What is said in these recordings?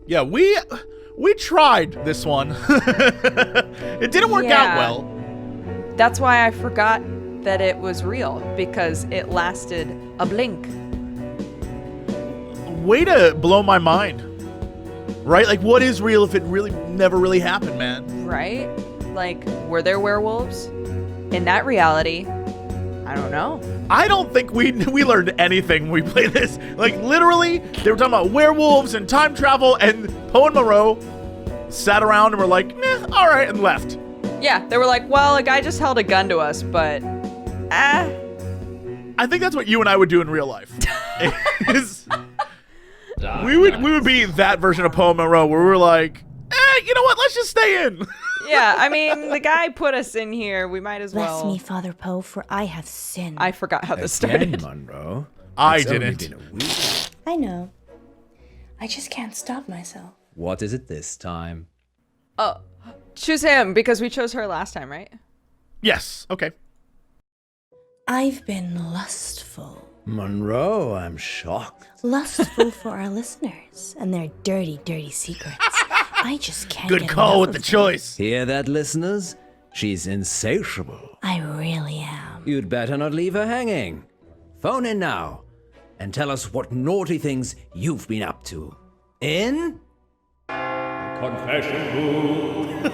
Yeah, we tried this one. It didn't work out well. That's why I forgot that it was real, because it lasted a blink. Way to blow my mind. Right? Like, what is real if it really never really happened, man? Right? Like, were there werewolves? In that reality, I don't know. I don't think we learned anything when we played this. Like, literally, they were talking about werewolves and time travel, and Poe and Munro sat around and were like, all right, and left. Yeah, they were like, well, a guy just held a gun to us, but, I think that's what you and I would do in real life. We would be that version of Poe and Munro where we were like, you know what, let's just stay in. Yeah, I mean, the guy put us in here. We might as well. Bless me, Father Poe, for I have sinned. I forgot how this started. Monroe. I It's only didn't. been a week. I know. I just can't stop myself. What is it this time? Oh, choose him, because we chose her last time, right? Yes, okay. I've been lustful. Monroe, I'm shocked. Lustful for our listeners and their dirty, dirty secrets. I just can't Good get call enough with the of them. choice. Hear that, listeners? She's insatiable. I really am. You'd better not leave her hanging. Phone in now and tell us what naughty things you've been up to. In? Confession booth.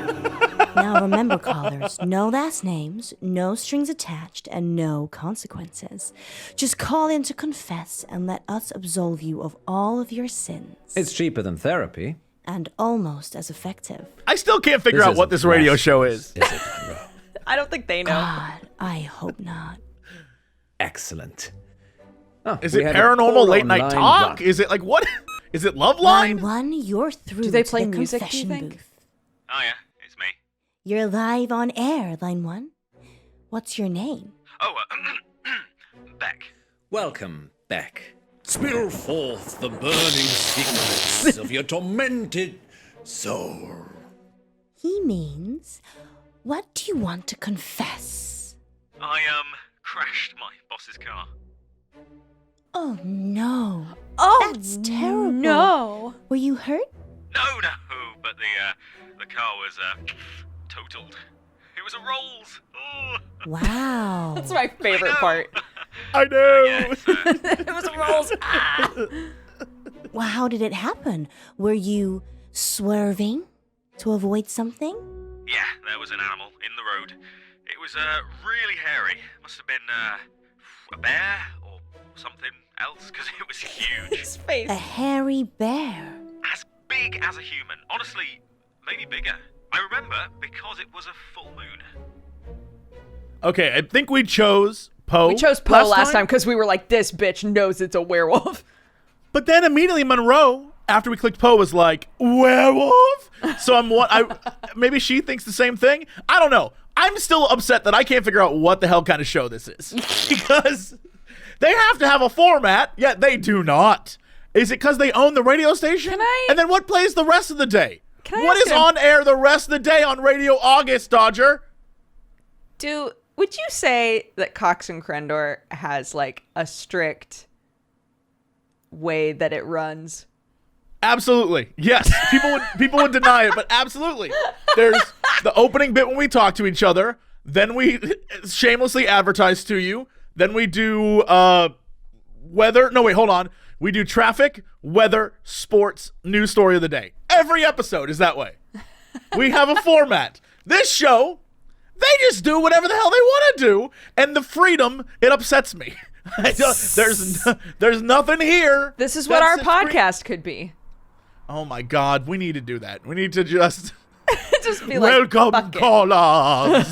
Now remember, callers, no last names, no strings attached, and no consequences. Just call in to confess and let us absolve you of all of your sins. It's cheaper than therapy. And almost as effective. I still can't figure out what this isn't radio blasphemous, show is. Is it, Monroe? I don't think they know. God, I hope not. Excellent. Oh, Is we it had a paranormal call late night online talk? block. Is it like what? Is it Love Line Line? 1, you're through Do they to play the music, do you confession think? booth. Oh yeah, it's me. You're live on air, Line 1. What's your name? Oh, Beck. Welcome, Beck. Spill forth the burning secrets of your tormented soul. He means, what do you want to confess? I crashed my boss's car. Oh no. Oh, That's terrible. No. Were you hurt? No, but the car was totaled. It was a Rolls. Oh. Wow. That's my favorite I know. part. I know. Yeah, It was rolls. Ah. Well, how did it happen? Were you swerving to avoid something? yeah, there was an animal in the road. It was really hairy. Must have been a bear or something else, because it was huge. His face. A hairy bear. As big as a human. Honestly, maybe bigger. I remember because it was a full moon. Okay, I think we chose Poe. We chose Poe last time because we were like, this bitch knows it's a werewolf. But then immediately Monroe, after we clicked Poe, was like, werewolf? So maybe she thinks the same thing? I don't know. I'm still upset that I can't figure out what the hell kind of show this is. Because they have to have a format, yet they do not. Is it because they own the radio station? Can I- And then what plays the rest of the day? Can I What ask is a- on air the rest of the day on Radio August, Dodger? Would you say that Cox and Crendor has like a strict way that it runs? Absolutely. Yes. People would deny it, but absolutely. There's the opening bit when we talk to each other, then we shamelessly advertise to you, then we do weather. No, wait, hold on. We do traffic, weather, sports, news story of the day. Every episode is that way. We have a format. This show, they just do whatever the hell they want to do, and the freedom, it upsets me. There's nothing here. This is what our That's the podcast could be. Oh my God, we need to do that. We need to just Just be like, welcome, fuck it. callers.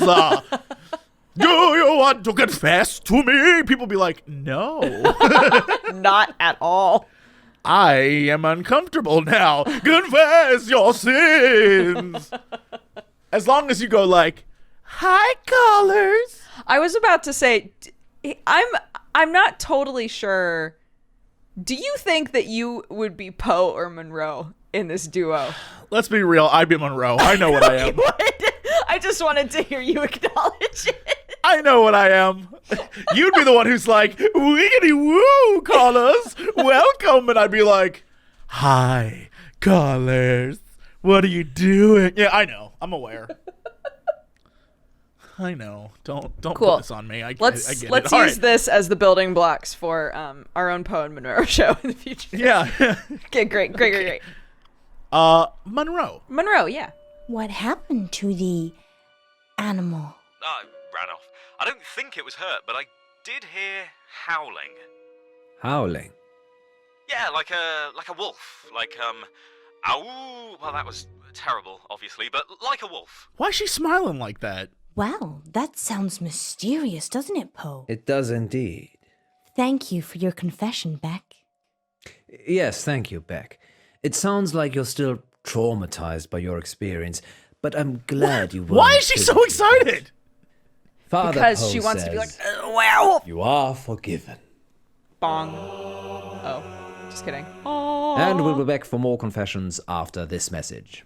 Do you want to confess to me? People be like, no, Not at all. I am uncomfortable now. Confess your sins. As long as you go like, hi, callers. I was about to say, I'm not totally sure. Do you think that you would be Poe or Munro in this duo? Let's be real. I'd be Monroe. I know what I am. I just wanted to hear you acknowledge it. I know what I am. You'd be the one who's like, wiggity woo, callers, welcome. And I'd be like, hi, Colors, what are you doing? Yeah, I know. I'm aware. I know. Don't Cool. put this on me. I get Let's it. use All right. this as the building blocks for our own Poe and Munro show in the future. Yeah. Okay, great. Monroe. Monroe, yeah. What happened to the animal? I ran off. I don't think it was hurt, but I did hear howling. Howling. Yeah, like a wolf. Ow. Well, that was terrible, obviously, but like a wolf. Why is she smiling like that? Wow, that sounds mysterious, doesn't it, Poe? It does indeed. Thank you for your confession, Beck. Yes, thank you, Beck. It sounds like you're still traumatized by your experience, but I'm glad you weren't. Why is she so physically excited? hurt. Father Because Poe she wants to be like, says, werewolf. you are forgiven. Bong. Oh, just kidding. And we'll be back for more confessions after this message.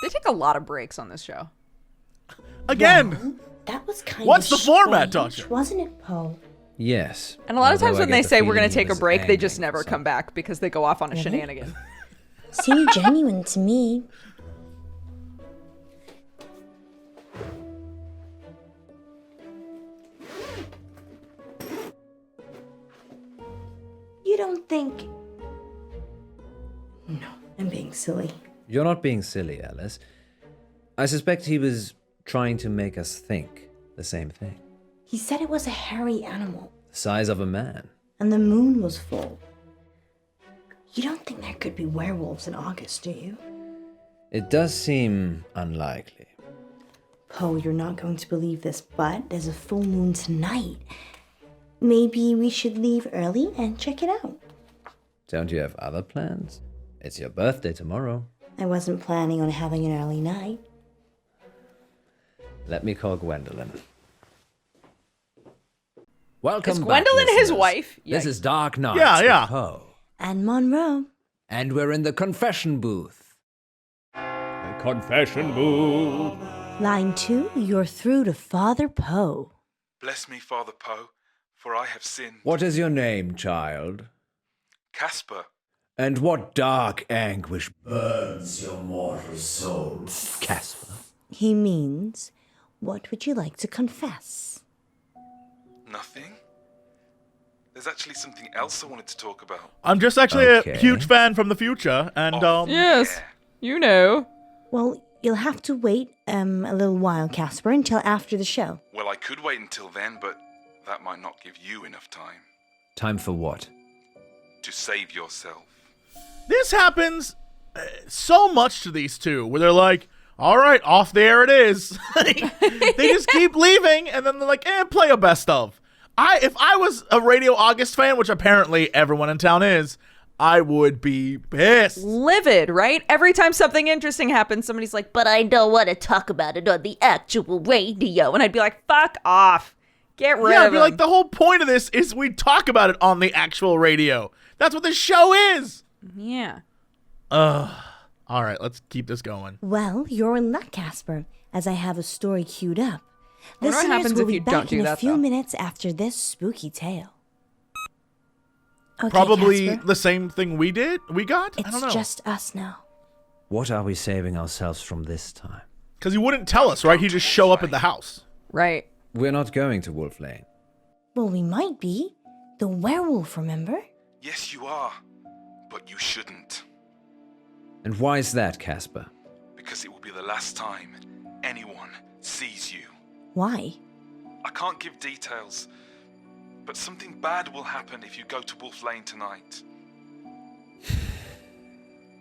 They take a lot of breaks on this show. Again. Well, that was kind What's of the format, strange, Doctor? wasn't it, Poe? Yes. And a lot of times although I when they get the say we're going feeling to he take a was break, they just angry never for come back because they go off on a shenanigan. Seemed genuine to me. You don't think... No, I'm being silly. You're not being silly, Alice. I suspect he was trying to make us think the same thing. He said it was a hairy animal, The size of a man. and the moon was full. You don't think there could be werewolves in August, do you? It does seem unlikely. Poe, you're not going to believe this, but there's a full moon tonight. Maybe we should leave early and check it out. Don't you have other plans? It's your birthday tomorrow. I wasn't planning on having an early night. Let me call Gwendolyn. Welcome Is back, Gwendolyn his listeners. wife? This Yikes. is Dark Nights Yeah. with Poe. And Monroe. And we're in the confession booth. The confession booth. Line 2, you're through to Father Poe. Bless me, Father Poe, for I have sinned. What is your name, child? Casper, And what dark anguish burns your mortal soul, Casper? He means, what would you like to confess? nothing? There's actually something else I wanted to talk about. I'm just actually Okay. a huge fan from the future, and Yes, you know. Well, you'll have to wait a little while, Casper, until after the show. Well, I could wait until then, but that might not give you enough time Time for what? to save yourself. this happens so much to these two, where they're like, "All right, off the air it is." They just keep leaving, and then they're like, "Play a best of." If I was a Radio August fan, which apparently everyone in town is, I would be pissed. Livid, right? Every time something interesting happens, somebody's like, but I don't want to talk about it on the actual radio. And I'd be like, fuck off. Get rid Yeah, of I'd be him. like, the whole point of this is we talk about it on the actual radio. That's what this show is. Yeah. All right, let's keep this going. Well, you're in luck, Casper, as I have a story queued up. I wonder what Listeners happens will if be you back don't do in a that, few though. minutes after this spooky tale. Okay, Probably Casper, the same thing we got? I don't know. it's just us now. What are we saving ourselves from this time? Because he wouldn't tell us, right? He'd just show up at the house. Right. We're not going to Wolf Lane. Well, we might be. The werewolf, remember? Yes, you are, but you shouldn't, And why is that, Casper? because it will be the last time anyone sees you. Why? I can't give details, but something bad will happen if you go to Wolf Lane tonight.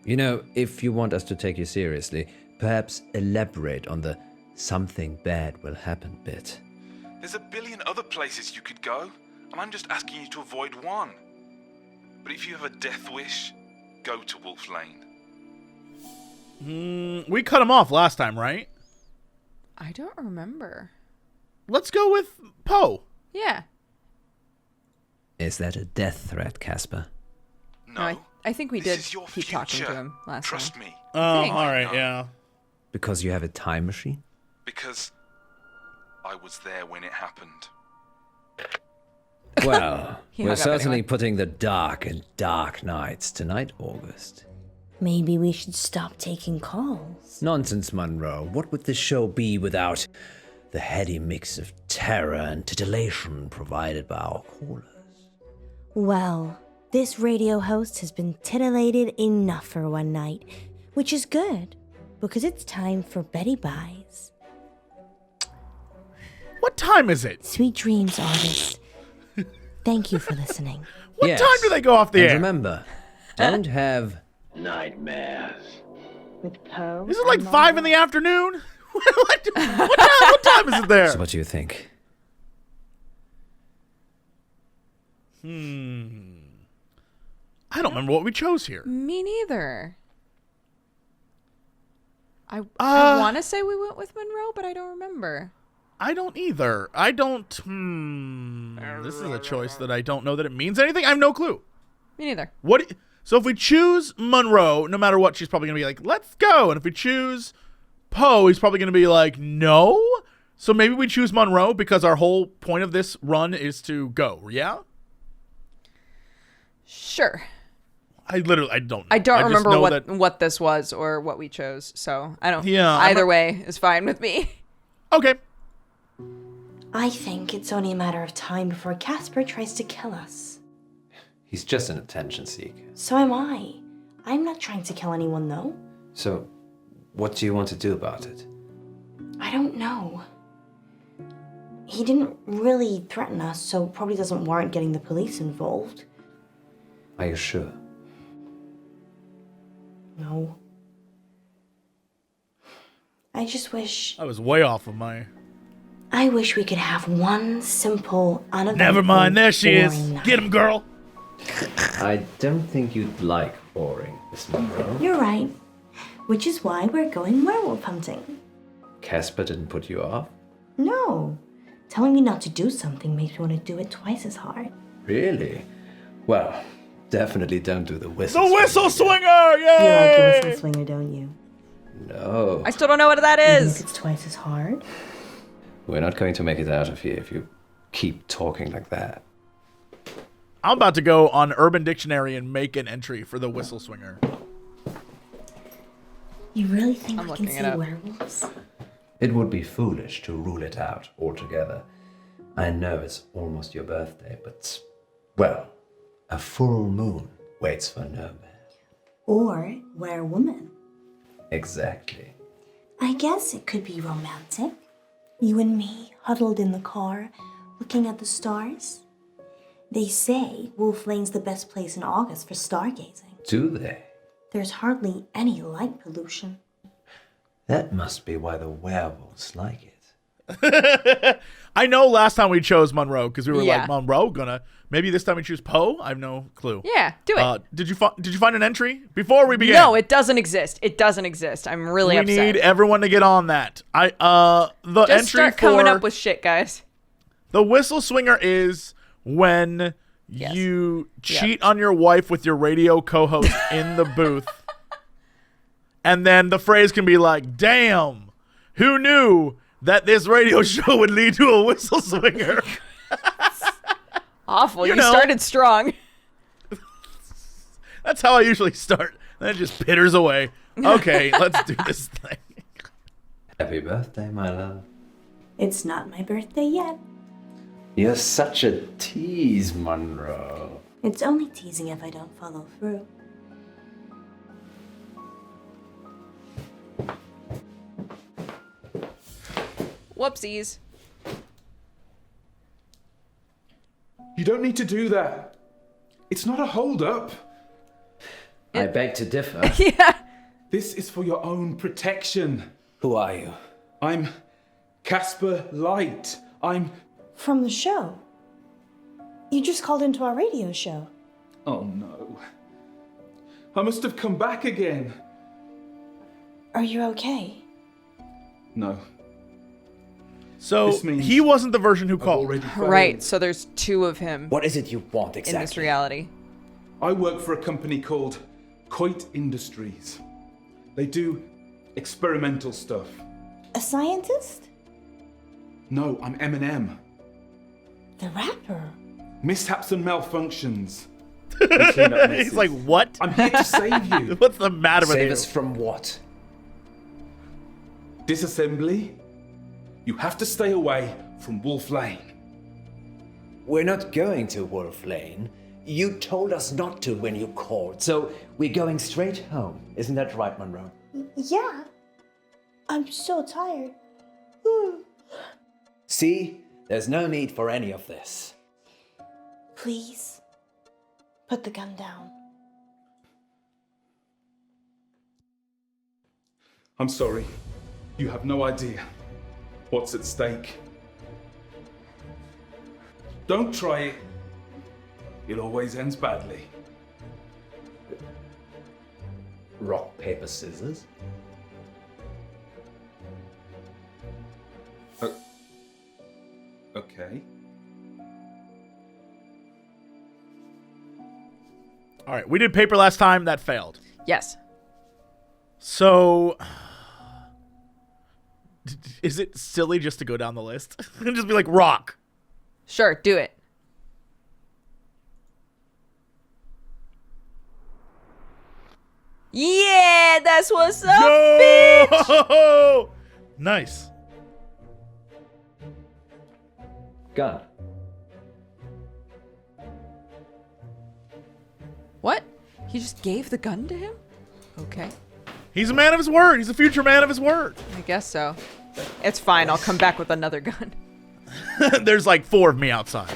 You know, if you want us to take you seriously, perhaps elaborate on the something bad will happen bit. There's a billion other places you could go, and I'm just asking you to avoid one. But if you have a death wish, go to Wolf Lane. We cut him off last time, right? I don't remember. Let's go with Poe. Yeah. Is that a death threat, Casper? No, I think we this did is your keep talking to future. him last Trust time. me, Oh, Thanks. all right, No. yeah. Because you have a time machine? because I was there when it happened. Well, He we're hung up certainly anyway. putting the dark in dark nights tonight, August. Maybe we should stop taking calls. Nonsense, Monroe. What would this show be without the heady mix of terror and titillation provided by our callers? Well, this radio host has been titillated enough for one night, which is good, because it's time for Betty Buys. What time is it? Sweet dreams, artist. Thank you for listening. What Yes. time do they go off the And air? remember, don't have Nightmares. With Poe. Is it like 5 in the afternoon? what time is it there? So what do you think? I don't remember what we chose here. Me neither. I want to say we went with Monroe, but I don't remember. I don't either. I don't. This is a choice that I don't know that it means anything. I have no clue. Me neither. What? So if we choose Monroe, no matter what, she's probably gonna be like, "Let's go." And if we choose Poe, he's probably gonna be like, "No." So maybe we choose Monroe because our whole point of this run is to go. Yeah. Sure. I don't. Know. I don't just remember know what this was or what we chose, so I don't. Yeah, Either way is fine with me. Okay. I think it's only a matter of time before Casper tries to kill us. He's just an attention seeker. So am I. I'm not trying to kill anyone, though. So, what do you want to do about it? I don't know. He didn't really threaten us, so probably doesn't warrant getting the police involved. Are you sure? No. I just wish... I was way off of my. I wish we could have one simple, uneventful, Never mind. There she is. boring night. Get him, girl. I don't think you'd like boring, Miss Monroe. You're right. Which is why we're going werewolf hunting. Casper didn't put you off? No. Telling me not to do something makes me want to do it twice as hard. Really? Well, definitely don't do the whistle. The whistle swinger! You like a Yay! whistle swinger, don't you? No. I still don't know what that Even is. if it's twice as hard? We're not going to make it out of here if you keep talking like that. I'm about to go on Urban Dictionary and make an entry for the whistle swinger. You really think I'm we can looking it see up. werewolves? It would be foolish to rule it out altogether. I know it's almost your birthday, but, well, a full moon waits for no man. Or werewoman? Exactly. I guess it could be romantic. You and me, huddled in the car, looking at the stars. They say Wolf Lane's the best place in August for stargazing. Do they? There's hardly any light pollution. That must be why the werewolves like it. I know last time we chose Monroe because we were Yeah. like, Monroe gonna. Maybe this time we choose Poe. I have no clue. Yeah, do it. Did you find an entry before we began? No, it doesn't exist. It doesn't exist. I'm really we upset. need everyone to get on that. The Just entry start for coming up with shit, guys. the whistle swinger is when Yes. you cheat on your wife with your radio co-host in the booth, and then the phrase can be like, "Damn, who knew that this radio show would lead to a whistle swinger?" Awful. You know. started strong. That's how I usually start. Then it just pitters away. Okay, let's do this thing. Happy birthday, my love. It's not my birthday yet. You're such a tease, Monroe. It's only teasing if I don't follow through. Whoopsies. You don't need to do that. It's not a hold-up. I beg to differ. Yeah. This is for your own protection. Who are you? I'm Casper Light. I'm... From the show. You just called into our radio show. Oh no. I must have come back again. Are you okay? No. So This means he wasn't the version who I've called. already failed. Right, so there's two of him What is it you want in this exactly? reality. I work for a company called Coit Industries. They do experimental stuff. A scientist? No, I'm Eminem. The rapper? Mishaps and malfunctions. and clean up messes. He's like, what? I'm here to save you. What's the matter with Save you? us from what? Disassembly. You have to stay away from Wolf Lane. We're not going to Wolf Lane. You told us not to when you called, so we're going straight home. Isn't that right, Monroe? Yeah. I'm so tired. See? There's no need for any of this. Please, put the gun down. I'm sorry. You have no idea what's at stake. Don't try it. It always ends badly. Rock, paper, scissors? Okay. All right, we did paper last time. That failed. Yes. So, is it silly just to go down the list and just be like rock? Sure, do it. Yeah, that's what's up, bitch. Yo! Nice. Gun. What? He just gave the gun to him? Okay. He's a man of his word. He's a future man of his word. I guess so. It's fine. I'll come back with another gun. There's like 4 of me outside.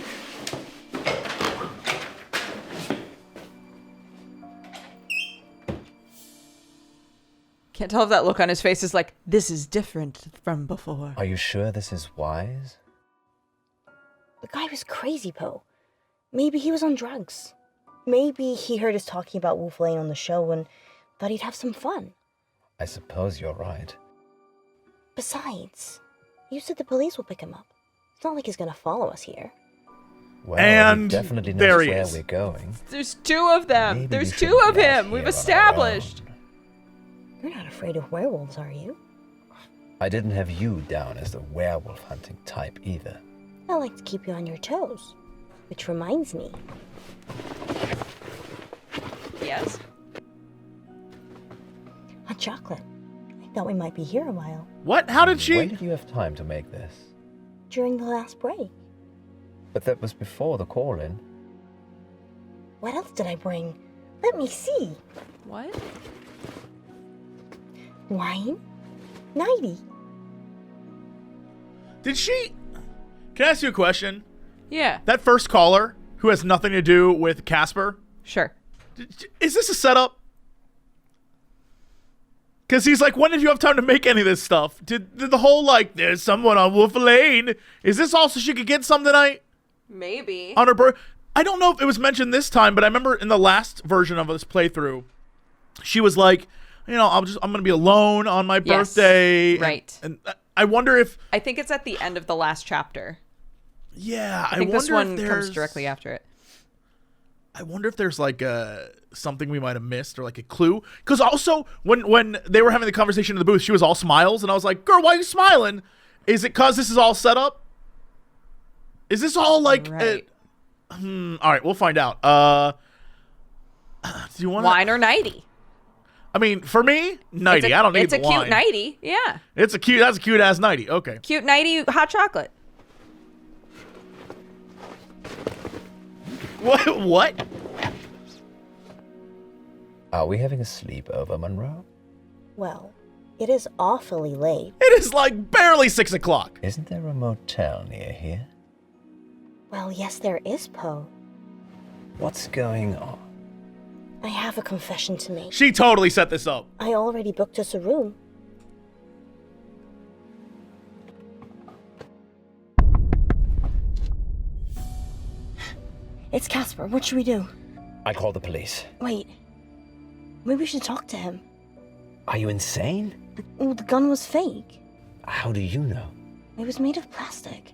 Can't tell if that look on his face is like, this is different from before. Are you sure this is wise? The guy was crazy, Poe. Maybe he was on drugs. Maybe he heard us talking about Wolf Lane on the show and thought he'd have some fun. I suppose you're right. Besides, you said the police will pick him up. It's not like he's gonna follow us here. Well, And he definitely knows there he where is. we're going. There's 2 of them. Maybe There's we 2 shouldn't of be out him. We've here on our established. own. You're not afraid of werewolves, are you? I didn't have you down as the werewolf hunting type either. I like to keep you on your toes. Which reminds me, Yes. hot chocolate. I thought we might be here a while. What? How did When she? did you have time to make this? During the last break. But that was before the call-in. What else did I bring? Let me see. What? Wine? 90. Did she? Can I ask you a question? Yeah. That first caller who has nothing to do with Casper, Sure. is this a setup? Because he's like, when did you have time to make any of this stuff? Did the whole, like, there's someone on Wolf Lane. Is this all so she could get some tonight? Maybe. On her birth? I don't know if it was mentioned this time, but I remember in the last version of this playthrough, she was like, you know, I'm going to be alone on my Yes, birthday. right. And I wonder if, I think it's at the end of the last chapter. yeah, I think wonder this one if comes there's- directly after it. I wonder if there's like something we might have missed or like a clue. Because also when they were having the conversation in the booth, she was all smiles, and I was like, "Girl, why are you smiling? Is it because this is all set up? Is this all like?" Right. All right, we'll find out. Do you want Wine or nighty? I mean, for me, nighty. I don't need It's the a cute wine. nighty. Yeah. That's a cute ass nighty. Okay. Cute nighty hot chocolate. What? What? Are we having a sleepover, Monroe? Well, it is awfully late. It is like barely 6 o'clock. Isn't there a motel near here? Well, yes, there is, Poe. What's going on? I have a confession to make. She totally set this up. I already booked us a room. It's Casper. What should we do? I call the police. Wait. Maybe we should talk to him. Are you insane? The gun was fake. How do you know? It was made of plastic.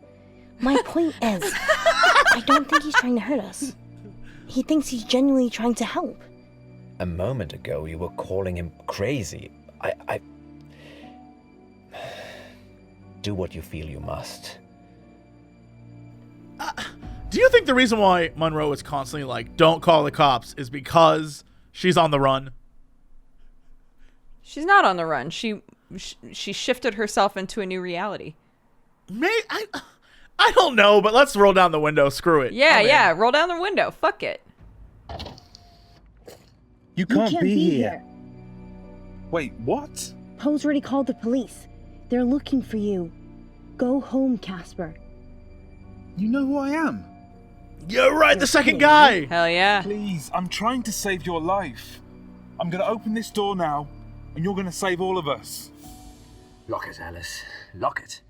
My point is, I don't think he's trying to hurt us. He thinks he's genuinely trying to help. A moment ago, you were calling him crazy. I... Do what you feel you must. Do you think the reason why Monroe is constantly like, don't call the cops, is because she's on the run? She's not on the run. She shifted herself into a new reality. I don't know, but let's roll down the window. Screw it. Yeah. Roll down the window. Fuck it. You can't be here. Wait, what? Poe's already called the police. They're looking for you. Go home, Casper. You know who I am? You're right, the second guy. Hell yeah. Please, I'm trying to save your life. I'm gonna open this door now, and you're gonna save all of us. Lock it, Alice. Lock it.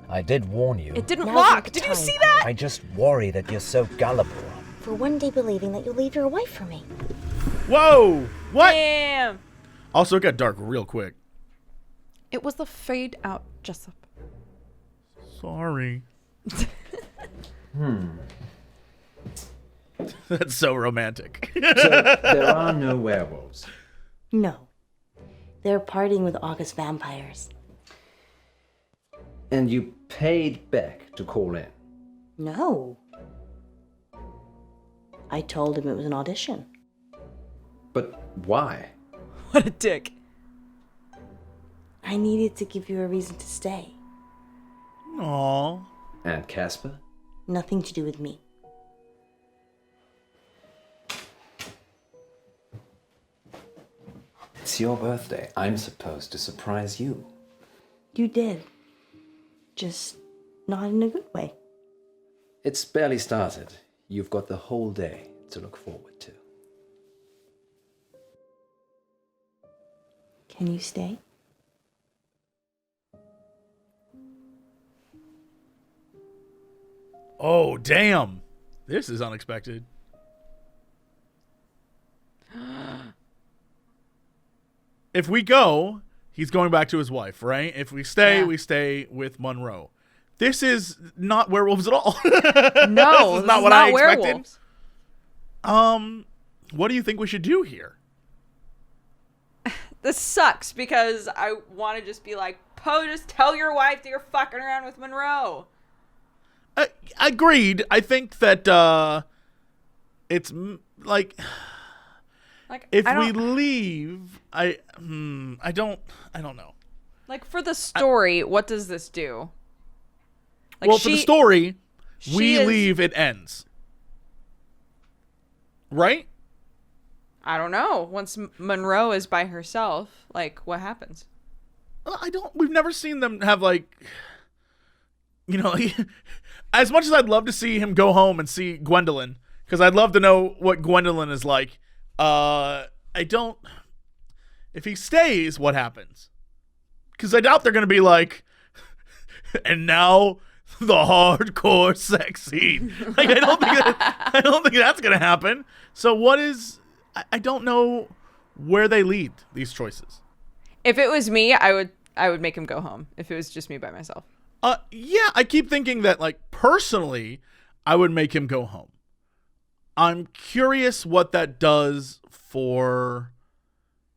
I did warn you. It didn't Now's lock. not the Did you time. see that? I just worry that you're so gullible. For one day believing that you'll leave your wife for me. Whoa. What? Damn. Also, it got dark real quick. It was the fade out, Jessup. Sorry. That's so romantic. So there are no werewolves. No. They're partying with August vampires. And you paid Beck to call in. No. I told him it was an audition. But why? What a dick. I needed to give you a reason to stay. Aww. And Casper? Nothing to do with me. It's your birthday. I'm supposed to surprise you. You did. Just not in a good way. It's barely started. You've got the whole day to look forward to. Can you stay? Oh, damn. This is unexpected. If we go, he's going back to his wife, right? If we stay, we stay with Monroe. This is not werewolves at all. No, this is not what I expected. werewolves. What do you think we should do here? This sucks because I want to just be like, Poe, just tell your wife that you're fucking around with Monroe. Agreed. I think that it's like if we leave, I don't know. Like for the story, what does this do? Like well, for the story, we leave, it ends. Right? I don't know. Once Monroe is by herself, like what happens? We've never seen them have like, you know, as much as I'd love to see him go home and see Gwendolyn, because I'd love to know what Gwendolyn is like. If he stays, what happens? Because I doubt they're going to be like, and now the hardcore sex scene. Like, I don't think that's going to happen. So I don't know where they lead these choices. If it was me, I would make him go home. If it was just me by myself. Yeah, I keep thinking that, like, personally, I would make him go home. I'm curious what that does for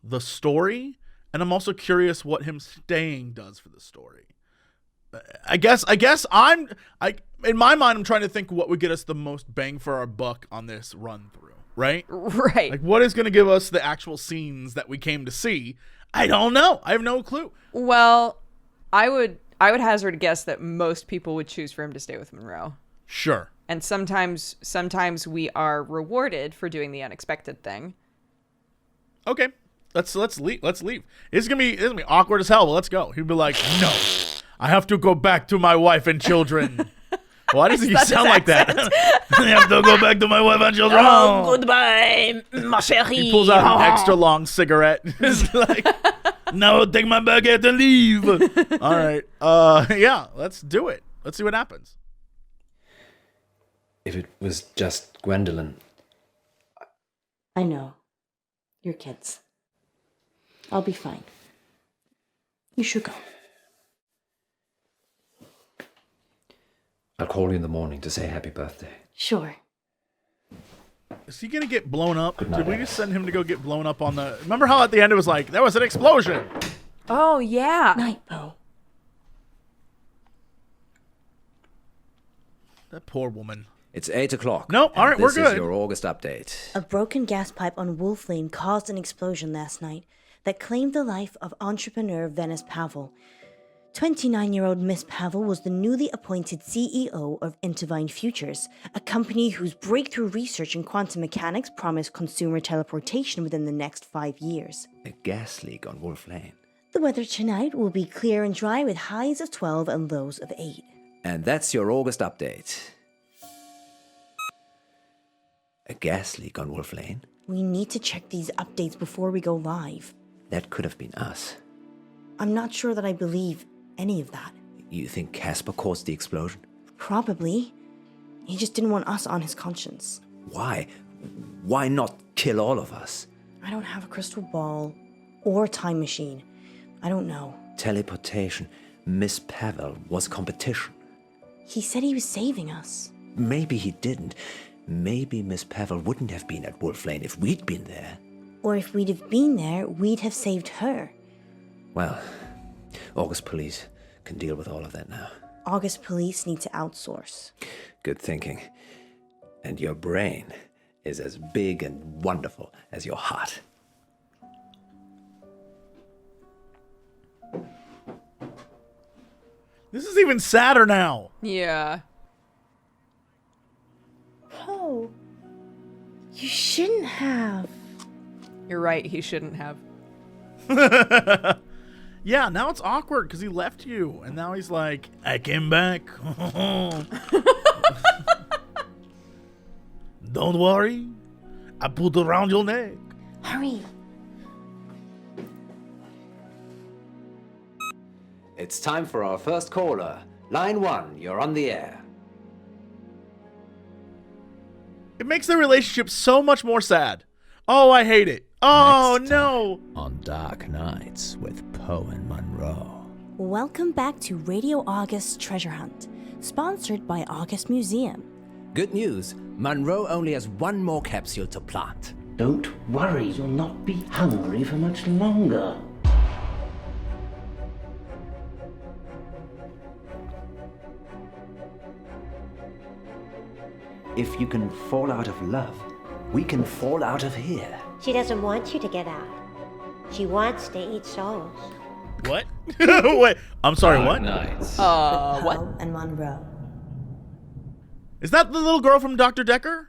the story, and I'm also curious what him staying does for the story. I guess in my mind, I'm trying to think what would get us the most bang for our buck on this run through, right? Right. Like, what is going to give us the actual scenes that we came to see? I don't know. I have no clue. Well, I would hazard a guess that most people would choose for him to stay with Monroe. Sure. And sometimes we are rewarded for doing the unexpected thing. Okay. Let's leave. This is gonna be awkward as hell, but let's go. He'd be like, no, I have to go back to my wife and children. Why does he sound like that? I have to go back to my wife and children. Oh, goodbye, ma chérie. He pulls out an extra long cigarette. It's like, now I'll take my baguette and leave. All right. Yeah, let's do it. Let's see what happens. If it was just Gwendolyn. I know. You're kids. I'll be fine. You should go. I'll call you in the morning to say happy birthday. Sure. Is he gonna get blown up? Good night, Did we Alice. just send him to go get blown up on the... Remember how at the end it was like, there was an explosion? Oh, yeah. Night, Poe. That poor woman. It's 8 o'clock. No, all right, we're This good. is your August update. A broken gas pipe on Wolf Lane caused an explosion last night that claimed the life of entrepreneur Venice Pavel. 29-year-old Miss Pavel was the newly appointed CEO of Intervine Futures, a company whose breakthrough research in quantum mechanics promised consumer teleportation within the next 5 years. A gas leak on Wolf Lane. The weather tonight will be clear and dry with highs of 12 and lows of 8. And that's your August update. A gas leak on Wolf Lane? We need to check these updates before we go live. That could have been us. I'm not sure that I believe any of that. You think Casper caused the explosion? Probably. He just didn't want us on his conscience. Why? Why not kill all of us? I don't have a crystal ball or time machine. I don't know. Teleportation. Miss Pavel was competition. He said he was saving us. Maybe he didn't. Maybe Miss Pavel wouldn't have been at Wolf Lane if we'd been there. Or if we'd have been there, we'd have saved her. Well, August police can deal with all of that now. August police need to outsource. Good thinking. And your brain is as big and wonderful as your heart. This is even sadder now. Yeah. Oh, you shouldn't have. You're right, he shouldn't have. Yeah, now it's awkward because he left you. And now he's like, I came back. Don't worry. I put around your neck. Hurry. It's time for our first caller. Line 1, you're on the air. It makes the relationship so much more sad. Oh, I hate it. Oh, Next no. On Dark Nights with Poe and Munro. Welcome back to Radio August Treasure Hunt, sponsored by August Museum. Good news. Monroe only has one more capsule to plant. Don't worry, you'll not be hungry for much longer. If you can fall out of love, we can fall out of here. She doesn't want you to get out. She wants to eat souls. What? Wait, I'm sorry, Dark what? Nights. What? Poe and Munro. Is that the little girl from Dr. Dekker?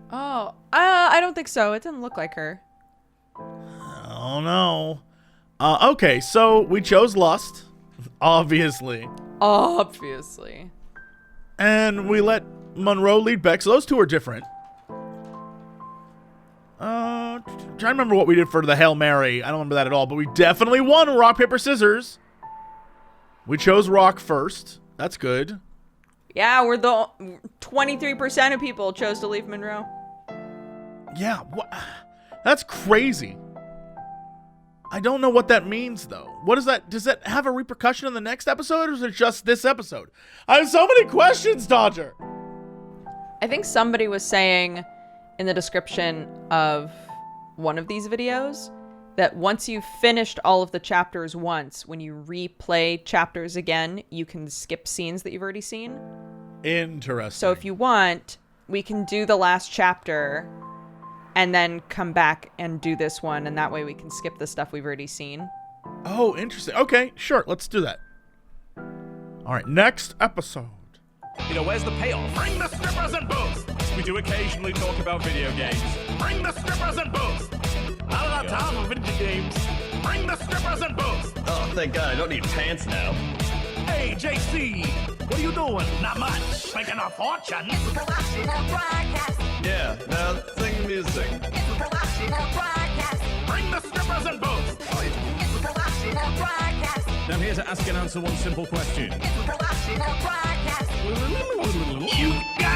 Oh, I don't think so. It didn't look like her. Oh, no. Okay, so we chose lust, obviously. Obviously. And we let Monroe lead Beck, so those two are different. Trying to remember what we did for the Hail Mary. I don't remember that at all, but we definitely won rock, paper, scissors. We chose rock first. That's good. Yeah, we're the 23% of people chose to leave Monroe. Yeah, that's crazy. I don't know what that means, though. What does that have a repercussion in the next episode, or is it just this episode? I have so many questions, Dodger. I think somebody was saying in the description of one of these videos that once you've finished all of the chapters once, when you replay chapters again, you can skip scenes that you've already seen. Interesting. So if you want, we can do the last chapter and then come back and do this one, and that way we can skip the stuff we've already seen. Oh, interesting. Okay, sure. Let's do that. All right, next episode. You know, where's the payoff? Bring the strippers and booze! We do occasionally talk about video games. Bring the strippers and booze! Not enough time for video games. Bring the strippers and booze! Oh, thank God, I don't need pants now. Hey, JC, what are you doing? Not much. Making a fortune. It's a collection of broadcasts. Yeah, now sing music. It's a collection of broadcasts. Bring the strippers and booze! It's a collection of broadcasts. I'm here to ask and answer one simple question. It's a collection of broadcasts. You got